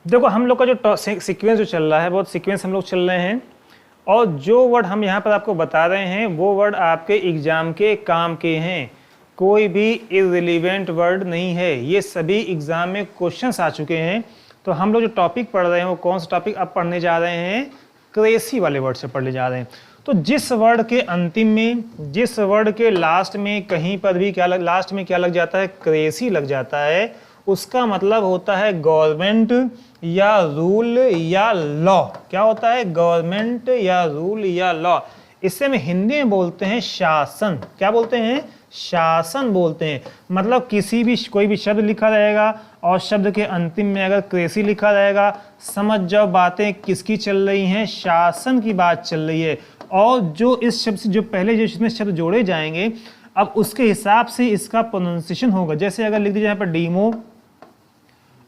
देखो हम लोग का जो सीक्वेंस जो चल रहा है, बहुत सीक्वेंस हम लोग चल रहे हैं, और जो वर्ड हम यहाँ पर आपको बता रहे हैं वो वर्ड आपके एग्जाम के काम के हैं। कोई भी इररिलेवेंट वर्ड नहीं है, ये सभी एग्जाम में क्वेश्चंस आ चुके हैं। तो हम लोग जो टॉपिक पढ़ रहे हैं वो कौन सा टॉपिक अब पढ़ने जा रहे हैं, क्रेसी वाले वर्ड से पढ़ने जा रहे हैं। तो जिस वर्ड के अंतिम में, जिस वर्ड के लास्ट में कहीं पर भी लास्ट में क्या लग जाता है, क्रेसी लग जाता है, उसका मतलब होता है गवर्नमेंट या रूल या लॉ। क्या होता है, गवर्नमेंट या रूल या लॉ। इससे हम हिंदी में बोलते हैं शासन। क्या बोलते हैं, शासन बोलते हैं। मतलब कोई भी शब्द लिखा रहेगा और शब्द के अंतिम में अगर क्रेसी लिखा रहेगा, समझ जाओ बातें किसकी चल रही हैं, शासन की बात चल रही है। और जो इस शब्द से जो पहले जो इसमें शब्द जोड़े जाएंगे, अब उसके हिसाब से इसका प्रोनाउंसिएशन होगा। जैसे अगर लिख दीजिए यहाँ पर डीमो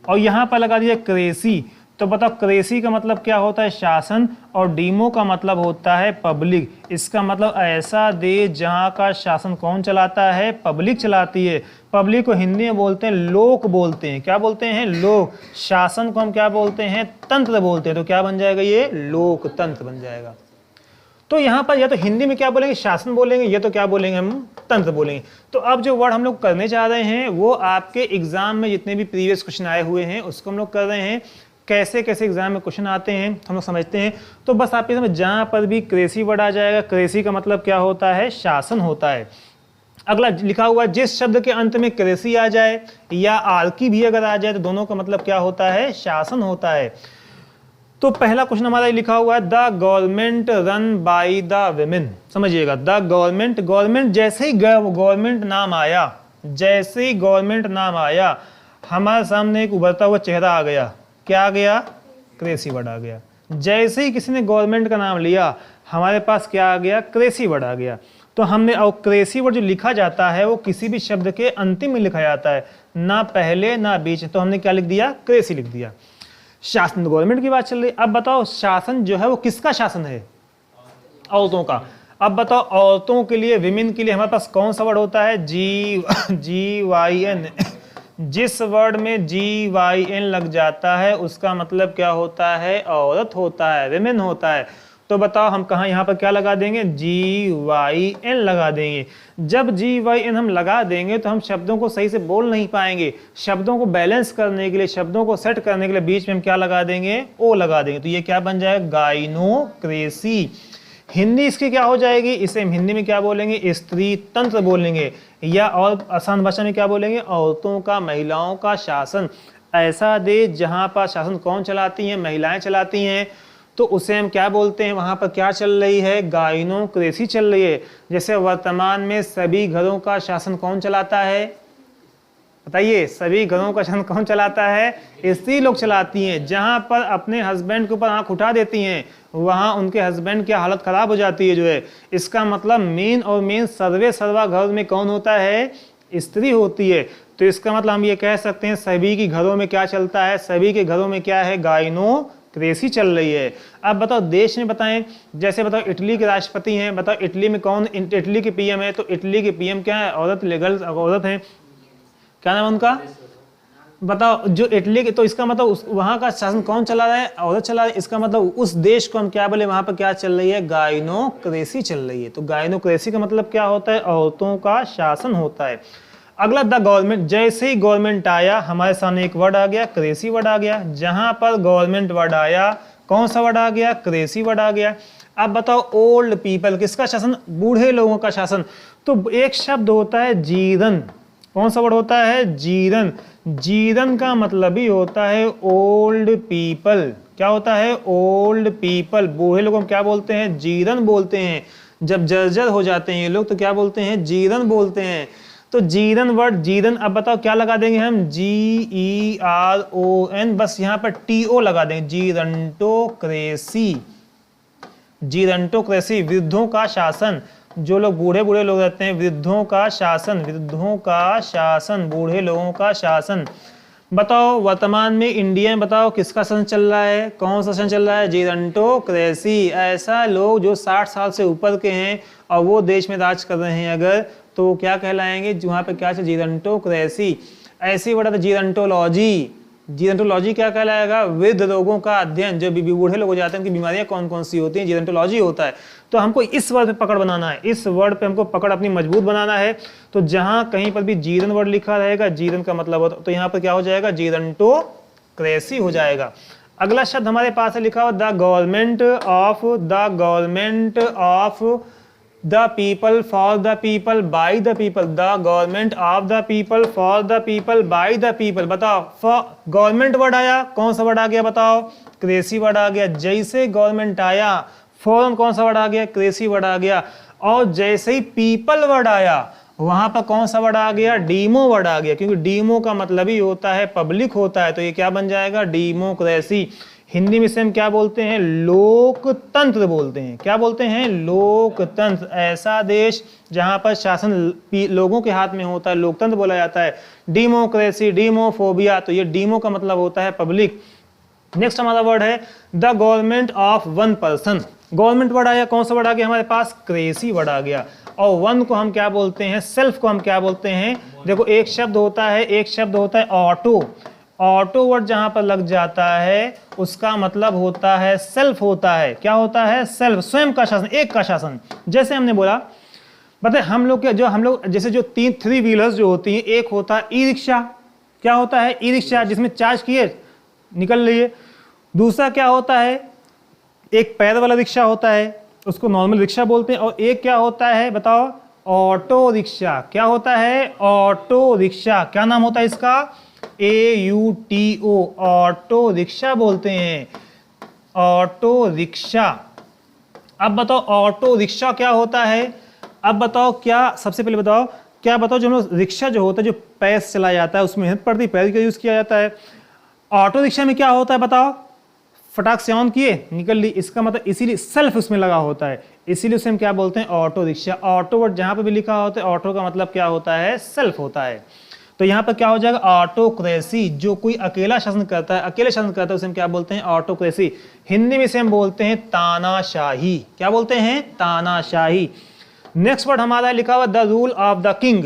और यहाँ पर लगा दिया क्रेसी, तो बताओ क्रेसी का मतलब क्या होता है, शासन, और डीमो का मतलब होता है पब्लिक। इसका मतलब ऐसा देश जहाँ का शासन कौन चलाता है, पब्लिक चलाती है। पब्लिक को हिंदी में बोलते हैं लोक बोलते हैं। क्या बोलते हैं, लोक। शासन को हम क्या बोलते हैं, तंत्र बोलते हैं। तो क्या बन जाएगा, ये लोकतंत्र बन जाएगा। तो यहाँ पर या तो हिंदी में क्या बोलेंगे, शासन बोलेंगे, या तो क्या बोलेंगे, हम तंत्र बोलेंगे। तो अब जो वर्ड हम लोग करने जा रहे हैं वो आपके एग्जाम में जितने भी प्रीवियस क्वेश्चन आए हुए हैं उसको हम लोग कर रहे हैं। कैसे कैसे एग्जाम में क्वेश्चन आते हैं हम लोग समझते हैं। तो बस आप ये समझ, जहाँ पर भी क्रेसी वर्ड आ जाएगा, क्रेसी का मतलब क्या होता है, शासन होता है। अगला लिखा हुआ है, जिस शब्द के अंत में क्रेसी आ जाए या आर्की भी अगर आ जाए तो दोनों का मतलब क्या होता है, शासन होता है। तो पहला क्वेश्चन हमारा लिखा हुआ है, the government run by the women. समझिएगा, द गवर्नमेंट, गवर्नमेंट जैसे ही गवर्नमेंट नाम आया, जैसे ही गवर्नमेंट नाम आया, हमारे सामने एक उभरता हुआ चेहरा आ गया। क्या आ गया, क्रेसी वर्ड आ गया। जैसे ही किसी ने गवर्नमेंट का नाम लिया, हमारे पास क्या आ गया, क्रेसी वर्ड आ गया। तो हमने, और क्रेसी वर्ड जो लिखा जाता है वो किसी भी शब्द के अंतिम में लिखा जाता है, ना पहले ना बीच। तो हमने क्या लिख दिया, क्रेसी लिख दिया। शासन, गवर्नमेंट की बात चल रही। अब बताओ शासन जो है वो किसका शासन है, औरतों का। अब बताओ औरतों के लिए, विमेन के लिए हमारे पास कौन सा वर्ड होता है, GYN। जिस वर्ड में GYN लग जाता है उसका मतलब क्या होता है, औरत होता है, विमेन होता है। तो बताओ हम कहाँ यहाँ पर क्या लगा देंगे, GYN लगा देंगे। जब GYN हम लगा देंगे तो हम शब्दों को सही से बोल नहीं पाएंगे। शब्दों को बैलेंस करने के लिए, शब्दों को सेट करने के लिए बीच में हम क्या लगा देंगे, ओ लगा देंगे। तो ये क्या बन जाएगा, गाइनोक्रेसी। हिंदी इसकी क्या हो जाएगी, इसे हम हिंदी में क्या बोलेंगे, स्त्री तंत्र बोलेंगे, या और आसान भाषा में क्या बोलेंगे, औरतों का, महिलाओं का शासन। ऐसा देश जहाँ पर शासन कौन चलाती हैं, महिलाएं चलाती हैं, तो उसे हम क्या बोलते हैं, वहां पर क्या चल रही है, गाइनोक्रेसी चल रही है। जैसे वर्तमान में सभी घरों का शासन कौन चलाता है, बताइए, सभी घरों का शासन कौन चलाता है, स्त्री लोग चलाती हैं। जहां पर अपने हस्बैंड के ऊपर आंख उठा देती हैं, वहां उनके हस्बैंड की हालत खराब हो जाती है जो है। इसका मतलब मेन और मेन सर्वे सर्वा घर में कौन होता है, स्त्री होती है। तो इसका मतलब हम ये कह सकते हैं सभी के घरों में क्या चलता है, सभी के घरों में क्या है, गाइनोक्रेसी चल रही है। अब बताओ देश में बताएं, जैसे बताओ इटली के राष्ट्रपति हैं, बताओ इटली में कौन, इटली के पीएम है, तो इटली के पीएम क्या है, औरत, लीगल औरत है। क्या नाम है उनका, बताओ, जो इटली के। तो इसका मतलब वहां का शासन कौन चला रहा है, औरत चला रहा है। इसका मतलब उस देश को हम क्या बोले, वहां पर क्या चल रही है, गाइनोक्रेसी चल रही है। तो गाइनोक्रेसी का मतलब क्या होता है, औरतों का शासन होता है। अगला, द गवर्नमेंट, जैसे ही गवर्नमेंट आया हमारे सामने एक वर्ड आ गया, क्रेसी वर्ड आ गया। जहां पर गवर्नमेंट वर्ड आया, कौन सा वर्ड आ गया, क्रेसी वर्ड आ गया। अब बताओ ओल्ड पीपल, किसका शासन, बूढ़े लोगों का शासन। तो एक शब्द होता है जीरन, कौन सा वर्ड होता है, जीरन। जीरन का मतलब ही होता है ओल्ड पीपल। क्या होता है, ओल्ड पीपल। बूढ़े लोगों को क्या बोलते हैं, जीरन बोलते हैं। जब जर्जर हो जाते हैं ये लोग तो क्या बोलते हैं, जीरन बोलते हैं। तो जीरन वर्ड, जीरन। अब बताओ क्या लगा देंगे हम, GERON, बस यहाँ पर TO लगा देंगे, जीरंटोक्रेसी। जीरंटोक्रेसी, वृद्धों का शासन। जो लोग बूढ़े बूढ़े लोग रहते हैं, वृद्धों का शासन, वृद्धों का शासन, बूढ़े लोगों का शासन। बताओ वर्तमान में इंडिया में बताओ किसका शासन चल रहा है, कौन सा शासन चल रहा है, जीरंटोक्रेसी। ऐसा लोग जो 60 साल से ऊपर के हैं और वो देश में राज कर रहे हैं अगर, तो वो क्या कहलाएंगे, वहाँ पे क्या, जीरंटोक्रेसी। ऐसी वर्ड है जीरंटोलॉजी। जीरेंटोलॉजी क्या कहलाएगा? वृद्ध लोगों का अध्ययन, जो बूढ़े लोग हो जाते हैं उनकी बीमारियां कौन कौन सी होती हैं, जीरेंटोलॉजी होता है। तो हमको इस वर्ड पे पकड़ बनाना है, इस वर्ड पे हमको पकड़ अपनी मजबूत बनाना है। तो जहां कहीं पर भी जीरन वर्ड लिखा रहेगा, जीरन का मतलब होता, तो यहाँ पर क्या हो जाएगा? जीरेंटोक्रेसी हो जाएगा। अगला शब्द हमारे पास है लिखा हुआ the government of the people for the people by the people, the government of the people for the people by the people. बताओ, फॉर गवर्नमेंट वर्ड आया, कौन सा वर्ड आ गया? बताओ, क्रेसी वर्ड आ गया। जैसे गवर्नमेंट आया, फॉरन कौन सा वर्ड आ गया? क्रेसी वर्ड आ गया। और जैसे ही पीपल वर्ड आया, वहां पर कौन सा वर्ड आ गया? डीमो वर्ड आ गया, क्योंकि डीमो का मतलब ही होता है पब्लिक होता है। तो ये क्या बन जाएगा? डेमोक्रेसी। हिंदी में इसे हम क्या बोलते हैं? लोकतंत्र बोलते हैं। क्या बोलते हैं? लोकतंत्र। ऐसा देश जहां पर शासन लोगों के हाथ में होता है, लोकतंत्र बोला जाता है। डेमोक्रेसी, डेमोफोबिया, तो ये डीमो का मतलब होता है पब्लिक। नेक्स्ट हमारा वर्ड है the government of one person. Government word आया, कौन सा वर्ड आ गया हमारे पास? क्रेसी वर्ड आ गया। और वन को हम क्या बोलते हैं? सेल्फ को हम क्या बोलते हैं? देखो, एक शब्द होता है ऑटो। ऑटो वर्ड जहां पर लग जाता है उसका मतलब होता है सेल्फ होता है। क्या होता है? सेल्फ, स्वयं का शासन, एक का शासन। जैसे हमने बोला, बताए हम लोग जैसे जो थ्री व्हीलर्स जो होती हैं, एक होता है ई रिक्शा। क्या होता है? ई रिक्शा, जिसमें चार्ज किए निकल रही है। दूसरा क्या होता है? एक पैर वाला रिक्शा होता है, उसको नॉर्मल रिक्शा बोलते हैं। और एक क्या होता है? बताओ, ऑटो रिक्शा। क्या होता है? Auto rickshaw. क्या नाम होता है इसका? AUTO, ऑटो रिक्शा बोलते हैं, ऑटो रिक्शा। अब बताओ, ऑटो रिक्शा क्या होता है? अब बताओ, क्या सबसे पहले बताओ, क्या बताओ, जो हम लोग रिक्शा जो होता है, जो पैर से चलाया जाता है, उसमें मेहनत पड़ती है, पैर का यूज किया जाता है। ऑटो रिक्शा में क्या होता है? बताओ, फटाक से ऑन किए, निकल ली। इसका मतलब इसीलिए सेल्फ उसमें लगा होता है, इसीलिए उसे हम क्या बोलते हैं? Auto rickshaw. ऑटो वर्ड जहां पर भी लिखा होता है, ऑटो का मतलब क्या होता है? सेल्फ होता है। तो यहाँ पर क्या हो जाएगा? ऑटोक्रेसी। जो कोई अकेला शासन करता है, उसे हम क्या बोलते हैं? ऑटोक्रेसी। हिंदी में इसे हम बोलते हैं तानाशाही। क्या बोलते हैं? तानाशाही। नेक्स्ट वर्ड हमारा लिखा हुआ the rule of the king.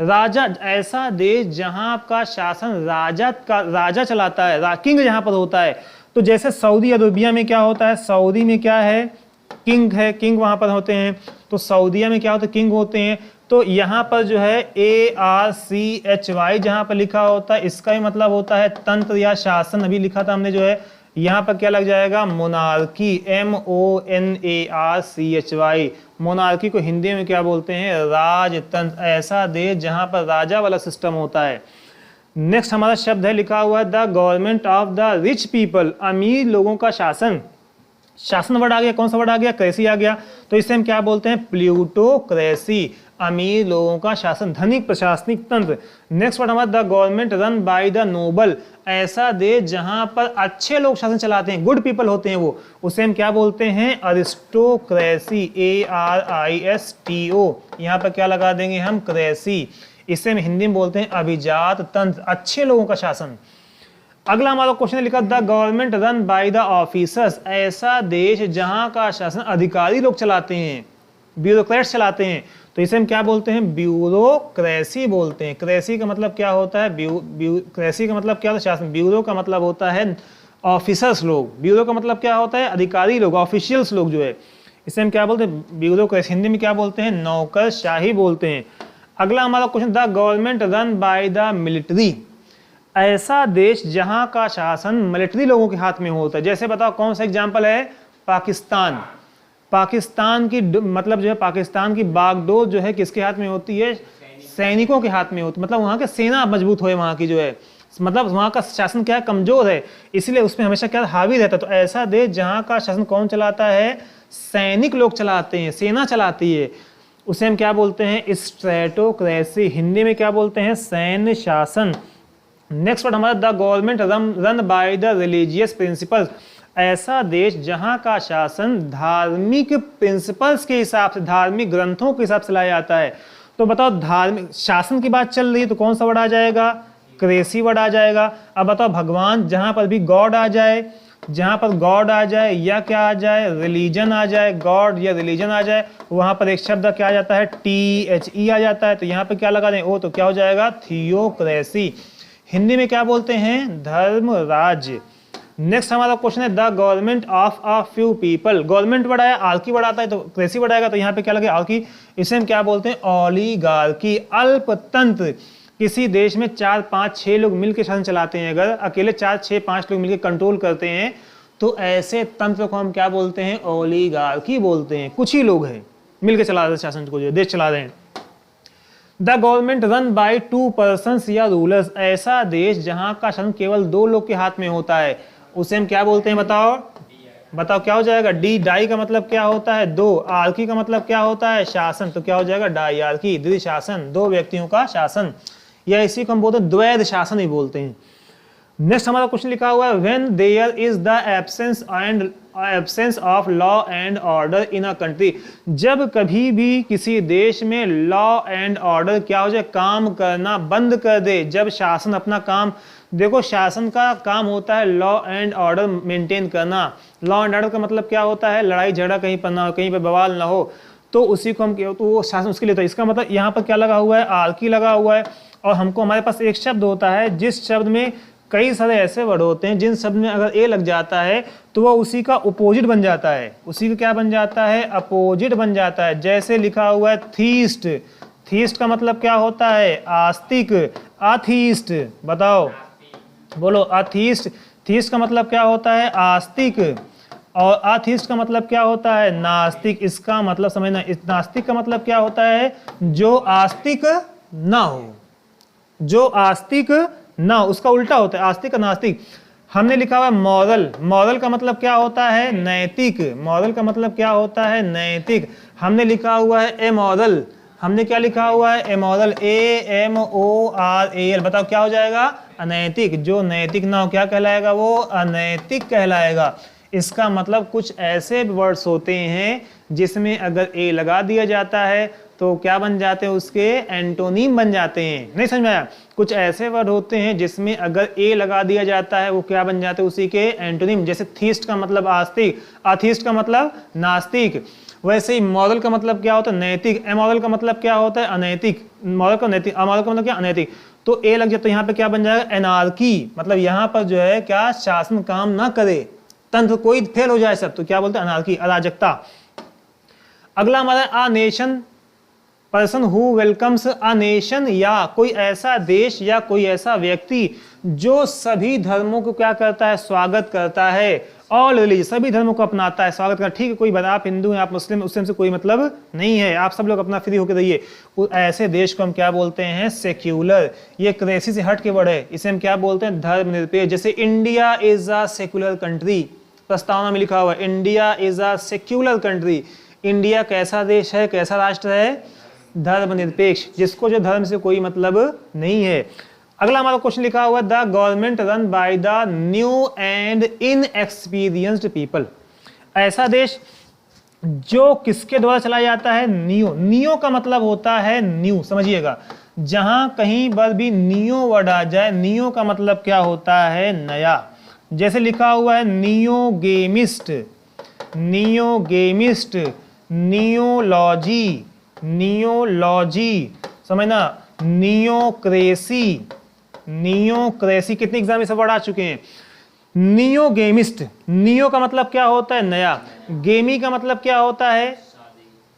राजा, ऐसा देश जहां का शासन राजा चलाता है, किंग जहां पर होता है। तो जैसे सऊदी अरबिया में क्या होता है? सऊदी में क्या है? किंग है, किंग वहां पर होते हैं। तो सऊदिया में क्या होता है? किंग होते हैं। तो यहाँ पर जो है ARCHY जहां पर लिखा होता है, इसका ही मतलब होता है तंत्र या शासन। अभी लिखा था हमने जो है, यहाँ पर क्या लग जाएगा? Monarchy, MONARCHY। मोनार्की को हिंदी में क्या बोलते हैं? राजतंत्र। ऐसा देश जहां पर राजा वाला सिस्टम होता है। नेक्स्ट हमारा शब्द है लिखा हुआ है the government of the rich people, अमीर लोगों का शासन। शासन वर्ड आ गया, कौन सा वर्ड आ गया? क्रेसी आ गया। तो इसे हम क्या बोलते हैं? प्लूटोक्रेसी, अमीर लोगों का शासन, धनिक प्रशासनिक तंत्र। नेक्स्ट वर्ड हमारा the government run by the noble, ऐसा देश जहां पर अच्छे लोग शासन चलाते हैं, गुड पीपल होते हैं वो, उसे हम क्या बोलते हैं? Aristocracy, ARISTO। यहाँ पर क्या लगा देंगे हम? क्रेसी। इसे हम हिंदी में बोलते हैं अभिजात तंत्र, अच्छे लोगों का शासन। अगला हमारा क्वेश्चन लिखा the government run by the officers, ऐसा देश जहां का शासन अधिकारी लोग चलाते हैं, ब्यूरोक्रेट्स चलाते हैं। तो इसे हम क्या बोलते हैं? ब्यूरोक्रेसी बोलते हैं। क्रेसी का मतलब क्या होता है? क्रेसी का मतलब क्या होता है? शासन। ब्यूरो का मतलब होता है ऑफिसर्स लोग, ब्यूरो का मतलब क्या होता है? अधिकारी लोग, ऑफिशियल्स लोग जो है, इसे हम क्या बोलते हैं? ब्यूरोक्रेसी। हिंदी में क्या बोलते हैं? नौकरशाही बोलते हैं। अगला हमारा question the government run by the military, ऐसा देश जहां का शासन मिलिट्री लोगों के हाथ में होता है। जैसे बताओ, कौन सा एग्जांपल है? पाकिस्तान। पाकिस्तान की मतलब जो है, पाकिस्तान की बागडोर जो है किसके हाथ में होती है? सैनिकों के हाथ में होती है। मतलब वहां की सेना मजबूत हो, वहां की जो है, मतलब वहां का शासन क्या है? कमजोर है, इसलिए उसमें हमेशा क्या हावी रहता है। तो ऐसा देश जहां का शासन कौन चलाता है? सैनिक लोग चलाते हैं, सेना चलाती है, उसे हम क्या बोलते हैं? स्ट्रेटोक्रेसी। हिंदी में क्या बोलते हैं? सैन्य शासन। नेक्स्ट वर्ड हमारा the government run by the religious principles, ऐसा देश जहां का शासन धार्मिक प्रिंसिपल्स के हिसाब से, धार्मिक ग्रंथों के हिसाब से लाया जाता है। तो बताओ, धार्मिक शासन की बात चल रही है तो कौन सा वर्ड आ जाएगा? क्रेसी वर्ड आ जाएगा। अब बताओ, भगवान जहां पर भी गॉड आ जाए, जहां पर गॉड आ जाए या क्या आ जाए? रिलीजन आ जाए, गॉड या रिलीजन आ जाए, वहां पर एक शब्द क्या आ जाता है? THE आ जाता है। तो यहाँ पर क्या लगा दें? ओ, तो क्या हो जाएगा? थियोक्रेसी। हिंदी में क्या बोलते हैं? धर्मराज। नेक्स्ट हमारा क्वेश्चन है the government of a few people. Government word आया, आल्की वर्ड आता है तो क्रेसी वर्ड आएगा, तो यहाँ पे क्या लगे? आल्की। इसे हम क्या बोलते हैं? ओलिगार्की। अल्पतंत्र, किसी देश में 4, 5, 6 लोग मिलकर शासन चलाते हैं। अगर अकेले 4, 6, 5 लोग मिलकर कंट्रोल करते हैं तो ऐसे तंत्र को हम क्या बोलते हैं? ओलिगार्की बोलते हैं। कुछ ही लोग हैं मिलकर चला रहे हैं शासन को, जो देश चला रहे हैं। The government run bye 2 persons या रूलर्स। ऐसा देश जहां का शासन केवल 2 लोग के हाथ में होता है उसे हम क्या बोलते हैं? बताओ क्या हो जाएगा? डी। डाई का मतलब क्या होता है? 2। आर्की का मतलब क्या होता है? शासन। तो क्या हो जाएगा? डायआर्की, द्विशासन, 2 व्यक्तियों का शासन, या इसी को हम बोलते हैं द्वैध शासन ही बोलते हैं। नेक्स्ट हमारा क्वेश्चन लिखा हुआ है when there is the absence of law and order in a country. जब कभी भी किसी देश में लॉ एंड ऑर्डर क्या हो जाए? काम करना बंद कर दे। जब शासन अपना काम, देखो शासन का काम होता है लॉ एंड ऑर्डर मेंटेन करना। लॉ एंड ऑर्डर का मतलब क्या होता है? लड़ाई झगड़ा कहीं पर ना हो, कहीं पर बवाल ना हो, तो उसी को हम, तो वो शासन उसके लिए। तो इसका मतलब यहाँ पर क्या लगा हुआ है? आर्की लगा हुआ है। और हमको हमारे पास एक शब्द होता है जिस शब्द में कई सारे ऐसे वर्ड होते हैं जिन शब्द में अगर ए लग जाता है तो वह उसी का अपोजिट बन जाता है। उसी का क्या बन जाता है? अपोजिट बन जाता है। जैसे लिखा हुआ है थीस्ट। थीस्ट का मतलब क्या होता है? आस्तिक। अथीस्ट, बताओ, बोलो। अथीस्ट। थीस्ट का मतलब क्या होता है? आस्तिक। और अथीस्ट का मतलब क्या होता है? नास्तिक। इसका मतलब समझना, नास्तिक का मतलब क्या होता है? जो आस्तिक ना हो, जो आस्तिक ना, उसका उल्टा होता है आस्तिक और नास्तिक। हमने लिखा हुआ है मॉरल। मॉरल का मतलब क्या होता है? नैतिक। मॉरल का मतलब क्या होता है? नैतिक। हमने लिखा हुआ है एमोरल। हमने क्या लिखा हुआ है? Amoral, AMORAL। बताओ क्या हो जाएगा? अनैतिक। जो नैतिक ना हो क्या कहलाएगा? वो अनैतिक कहलाएगा। इसका मतलब कुछ ऐसे वर्ड्स होते हैं जिसमें अगर ए लगा दिया जाता है तो क्या बन जाते हैं? उसके एंटोनीम बन जाते हैं। नहीं समझ में आया? कुछ ऐसे वर्ड होते हैं जिसमें अगर ए लगा दिया जाता है वो क्या बन जाते हैं? उसी के एंटोनीम। जैसे थीस्ट का मतलब आस्तिक, अथीस्ट का मतलब नास्तिक। वैसे ही मॉरल का मतलब क्या होता है? नैतिक। एमोरल का मतलब क्या होता है? अनैतिक। मॉरल का नैतिक, अमोरल का मतलब क्या? अनैतिक। तो ए लग जाए तो यहाँ पे क्या बन जाएगा? एनार्की। मतलब यहाँ पर जो है क्या? शासन काम ना करे, तंत्र कोई फेल हो जाए सब, तो क्या बोलते हैं? अनार्की, अराजकता। अगला हमारा a nation person who welcomes a nation, या कोई ऐसा देश या कोई ऐसा व्यक्ति जो सभी धर्मों को क्या करता है? स्वागत करता है। ऑल रिलीजन, सभी धर्मों को अपनाता है, स्वागत करता है। ठीक है, कोई बता, आप हिंदू हैं, आप मुस्लिम, उससे कोई मतलब नहीं है, आप सब लोग अपना फ्री होकर रहिए। ऐसे देश को हम क्या बोलते हैं? सेक्युलर। ये क्रेसी से हट के वर्ड है, इसे हम क्या बोलते हैं? धर्मनिरपेक्ष। जैसे India is a secular country, प्रस्तावना में लिखा हुआ है India is a secular country. India कैसा देश है? कैसा राष्ट्र है? धर्मनिरपेक्ष, जिसको जो धर्म से कोई मतलब नहीं है। अगला हमारा क्वेश्चन लिखा हुआ है the government run by the new and inexperienced people. ऐसा देश जो किसके द्वारा चलाया जाता है? नियो। नियो का मतलब होता है न्यू, समझिएगा। जहां कहीं पर भी नियो वर्ड आ जाए, नियो का मतलब क्या होता है? नया। जैसे लिखा हुआ है नियोगेमिस्ट, नियोगेमिस्ट, नियोलॉजी, नियोलॉजी, समझना, नियोक्रेसी, नियोक्रेसी। कितने एग्जाम में सब वर्ड आ चुके हैं? नियोगेमिस्ट, नियो का मतलब क्या होता है? नया। गेमी का मतलब क्या होता है?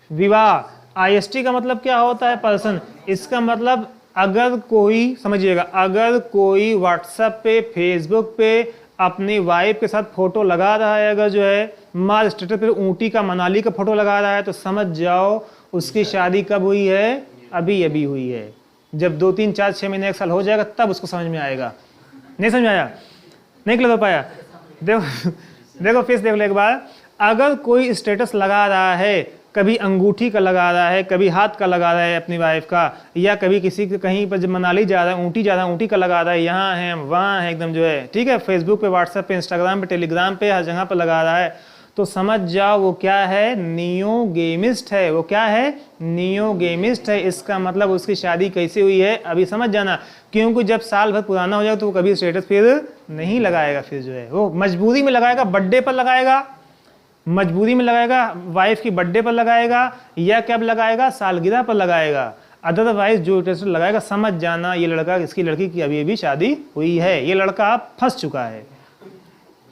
विवाह। आईएसटी का मतलब क्या होता है? पर्सन। इसका मतलब अगर कोई, समझिएगा, अगर कोई व्हाट्सएप पे, फेसबुक पे अपनी वाइफ के साथ फोटो लगा रहा है, अगर जो है मार स्टेटस पे ऊंटी का, मनाली का फोटो लगा रहा है, तो समझ जाओ उसकी शादी कब हुई है? अभी अभी हुई है। जब 2, 3, 4, 6 महीने, 1 साल हो जाएगा तब उसको समझ में आएगा। नहीं समझ में आया? नहीं क्लियर हो पाया? देखो फिर देख लो एक बार। अगर कोई स्टेटस लगा रहा है, कभी अंगूठी का लगा रहा है, कभी हाथ का लगा रहा है अपनी वाइफ का, या कभी किसी कहीं पर जब मनाली जा रहा है, ऊँटी जा रहा है, ऊँटी का लगा रहा है, यहाँ है वहाँ है, एकदम जो है, ठीक है, फेसबुक पे, व्हाट्सएप पे, इंस्टाग्राम पे, टेलीग्राम पे, हर जगह पर लगा रहा है, तो समझ जाओ वो क्या है? नियोगेमिस्ट है। वो क्या है? नियोगेमिस्ट है। इसका मतलब उसकी शादी कैसे हुई है? अभी समझ जाना, क्योंकि जब साल भर पुराना हो जाए तो वो कभी स्टेटस फिर नहीं लगाएगा। फिर जो है वो मजबूरी में लगाएगा, बर्थडे पर लगाएगा, मजबूरी में लगाएगा, वाइफ की बर्थडे पर लगाएगा, या कब लगाएगा? सालगिरह पर लगाएगा। अदरवाइज जो टेस्ट लगाएगा समझ जाना ये लड़का, इसकी लड़की की अभी अभी शादी हुई है, ये लड़का आप फंस चुका है,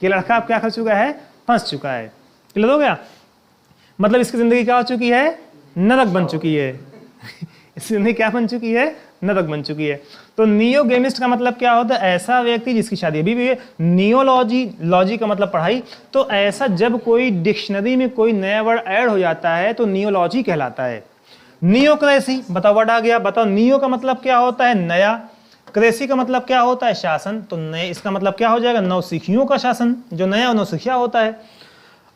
ये लड़का आप क्या कर चुका है, फंस चुका है। क्लियर हो गया? मतलब इसकी जिंदगी क्या हो चुकी है, नरक बन चुकी है। इसकी जिंदगी क्या बन चुकी है, नरक बन चुकी है। तो नियोगेमिस्ट का मतलब क्या होता है, ऐसा व्यक्ति जिसकी शादी अभी भी है। नियोलॉजी, लॉजी का मतलब पढ़ाई, तो ऐसा जब कोई डिक्शनरी में कोई नया वर्ड ऐड हो जाता है तो नियोलॉजी कहलाता है। नियोक्रेसी, बताओ वर्ड आ गया, बताओ नियो का मतलब क्या होता है, नया, क्रेसी का मतलब क्या होता है, शासन, तो नए, इसका मतलब क्या हो जाएगा, नौसिखियों का शासन, जो नया नौसिखिया होता है।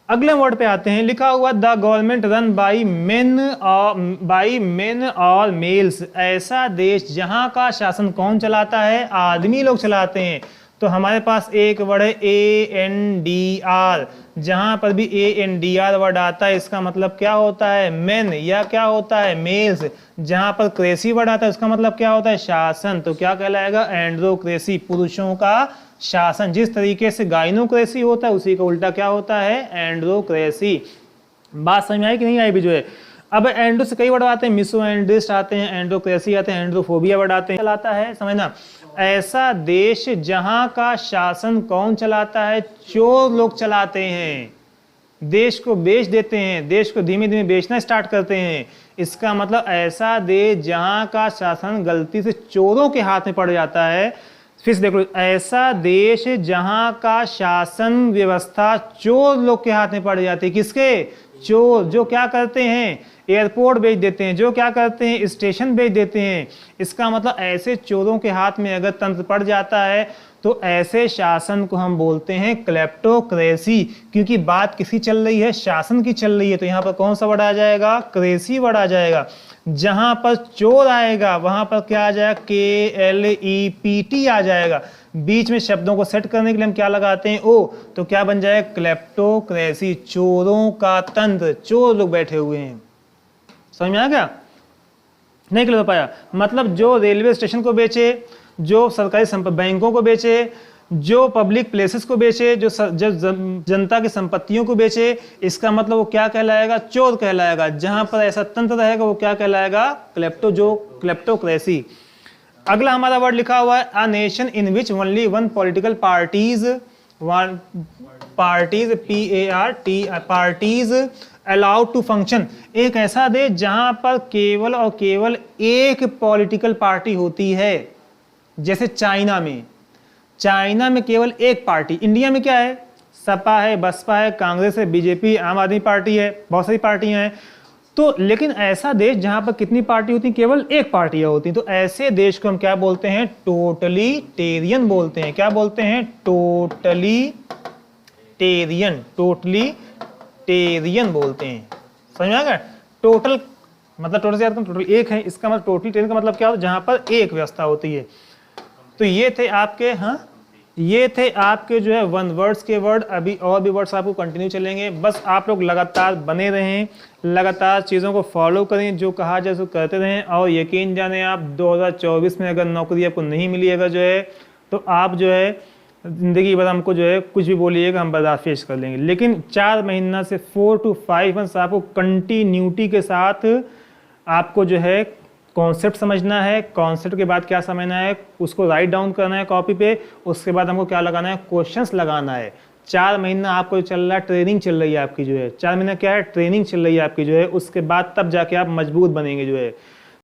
अगले वर्ड पे आते हैं, लिखा हुआ the government run by main और मेल्स, ऐसा देश जहां का शासन कौन चलाता है, आदमी लोग चलाते हैं। तो हमारे पास एक वर्ड है ANDR, जहां पर भी ANDR वर्ड आता है इसका मतलब क्या होता है, मेन, या क्या होता है, मेल्स। जहां पर क्रेसी वर्ड आता है उसका मतलब क्या होता है, शासन, तो क्या कहलाएगा, एंड्रोक्रेसी, पुरुषों का शासन। जिस तरीके से गाइनोक्रेसी होता है उसी का उल्टा क्या होता है, एंड्रोक्रेसी। बात समझ में आई कि नहीं आई भी जो है। अब एंड्रो से कई वर्ड आते हैं, मिसो एंड्रिस्ट आते हैं, एंड्रोक्रेसी आते हैं, एंड्रोफोबिया वर्ड आते हैं, चलाता है, समझना। ऐसा देश जहां का शासन कौन चलाता है, चोर लोग चलाते हैं, देश को बेच देते हैं, देश को धीमे धीमे बेचना स्टार्ट करते हैं। इसका मतलब ऐसा देश जहां का शासन गलती से चोरों के हाथ में पड़ जाता है। फिर से देख लो, ऐसा देश जहां का शासन व्यवस्था चोर लोग के हाथ में पड़ जाती है। किसके, चोर, जो क्या करते हैं, एयरपोर्ट बेच देते हैं, जो क्या करते हैं, स्टेशन बेच देते हैं। इसका मतलब ऐसे चोरों के हाथ में अगर तंत्र पड़ जाता है तो ऐसे शासन को हम बोलते हैं क्लेप्टोक्रेसी। क्योंकि बात किसी चल रही है, शासन की चल रही है, तो यहाँ पर कौन सा वर्ड आ जाएगा, क्रेसी वर्ड आ जाएगा। जहां पर चोर आएगा वहां पर क्या आ जाएगा, KLEPT आ जाएगा। बीच में शब्दों को सेट करने के लिए हम क्या लगाते हैं, ओ, तो क्या बन जाएगा, क्लेप्टोक्रेसी, चोरों का तंत्र, चोर लोग बैठे हुए हैं। समझ में आ गया? नहीं क्लियर हो पाया? मतलब जो रेलवे स्टेशन को बेचे, जो सरकारी बैंकों को बेचे, जो पब्लिक प्लेसेस को बेचे, जो जनता की संपत्तियों को बेचे, इसका मतलब वो क्या कहलाएगा, चोर कहलाएगा। जहां पर ऐसा तंत्र रहेगा वो क्या कहलाएगा, क्लेप्टोक्रेसी। अगला हमारा वर्ड लिखा हुआ है, a nation in which only one political parties allowed to function, एक ऐसा देश जहां पर केवल और केवल एक पॉलिटिकल पार्टी होती है। जैसे चाइना में केवल एक पार्टी। इंडिया में क्या है, सपा है, बसपा है, कांग्रेस है, बीजेपी, आम आदमी पार्टी है, बहुत सारी पार्टियां हैं। तो लेकिन ऐसा देश जहां पर कितनी पार्टी होती है, केवल एक पार्टियां होती हैं। तो ऐसे देश को हम क्या बोलते हैं, टोटलिटेरियन बोलते हैं। क्या बोलते हैं, टोटलिटेरियन बोलते हैं। समझ में आ गया? टोटल मतलब टोटल से याद करो, टोटल एक है, इसका मतलब टोटलिटेरियन का मतलब क्या होता है, जहां पर एक व्यवस्था होती है। तो ये थे आपके, हाँ, ये थे आपके जो है वन वर्ड्स के वर्ड। अभी और भी वर्ड्स आपको कंटिन्यू चलेंगे, बस आप लोग लगातार बने रहें, लगातार चीज़ों को फॉलो करें, जो कहा जाए सो करते रहें। और यकीन जाने आप 2024 में अगर नौकरी आपको नहीं मिली अगर जो है, तो आप जो है ज़िंदगी भर हमको जो है कुछ भी बोलिएगा हम बर्दाश्त पेश कर लेंगे। लेकिन 4 महीना से 4 to 5 मंथ्स आपको कंटिन्यूटी के साथ आपको जो है कॉन्सेप्ट समझना है। कॉन्सेप्ट के बाद क्या समझना है, उसको राइट डाउन करना है कॉपी पे। उसके बाद हमको क्या लगाना है, क्वेश्चंस लगाना है। 4 महीना आपको चल रहा है, ट्रेनिंग चल रही है आपकी जो है, 4 महीना क्या है, ट्रेनिंग चल रही है आपकी जो है। उसके बाद तब जाके आप मजबूत बनेंगे जो है।